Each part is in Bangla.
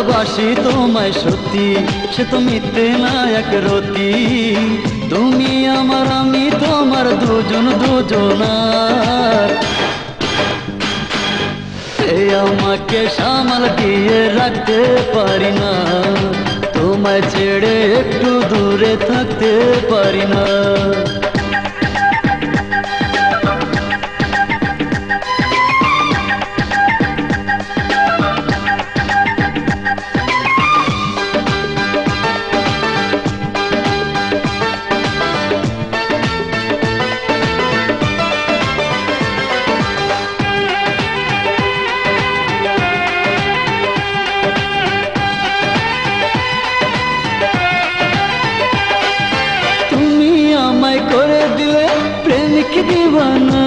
ভালোবাসি তোমায় সত্যি, সে তো মিথ্যে না এক রতি। তুমি আমার আমি তোমার দুজন দুজনার। আমাকে সামাল দিয়ে রাখতে পারি না, তোমায় ছেড়ে একটু দূরে থাকতে পারি না। করে দিলে প্রেমিক দিবানা,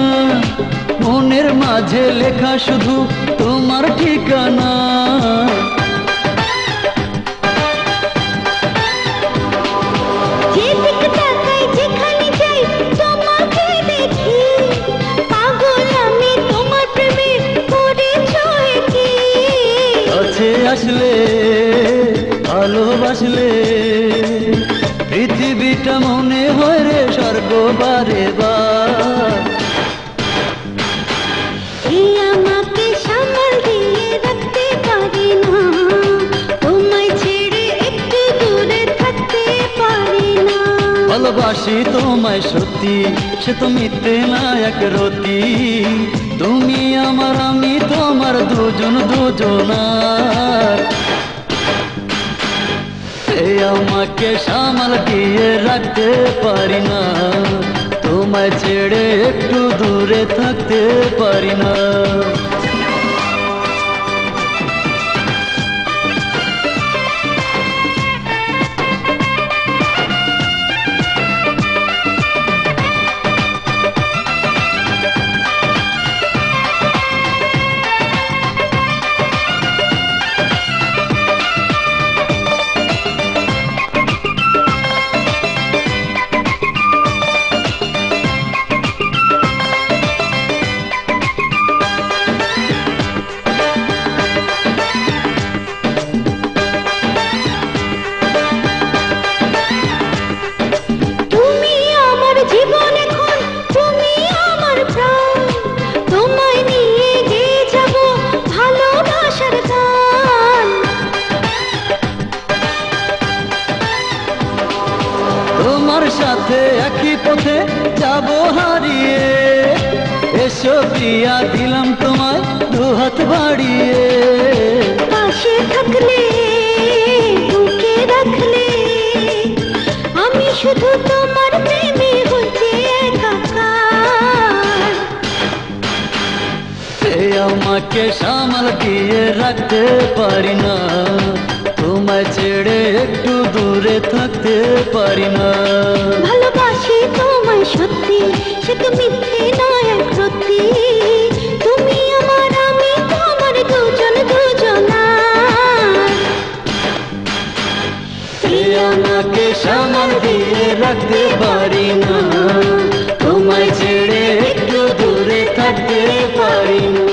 মনের মাঝে লেখা শুধু তোমার ঠিকানা। কাছে আসলে ভালোবাসলে পৃথিবীটা মনে হয় রে স্বর্গ বারে বার। আমাকে সামাল দিয়ে রাখতে পারি না, তোমায় ছেড়ে একটু দূরে থাকতে পারি না। ভালোবাসি তোমায় সত্যি, সে তো মিথ্যে না এক রতি। তুমি আমার আমি তোমার দুজন দুজনার। আমাকে সামাল দিয়ে রাখতে পারি না, তোমায় ছেড়ে একটু দূরে থাকতে পারি না। তোমার সাথে একই পথে যাব হারিয়ে, এসো প্রিয়া দিলাম তোমায় দুহাত বাড়িয়ে। পাশে থাকলে বুকে রাখলে আমি শুধু তোমার প্রেমে হতে একাকার। আমাকে সামাল দিয়ে রাখতে পারি না, তোমায় ছেড়ে একটু দূরে থাকতে পারি না। ভালোবাসি তোমায় সত্যি, সে তো মিথ্যে নয় এক রতি। তুমি আমার আমি তোমার দুজন দুজনার। আমাকে সামাল দিয়ে রাখতে পারি না, তোমায় ছেড়ে একটু দূরে থাকতে পারি না।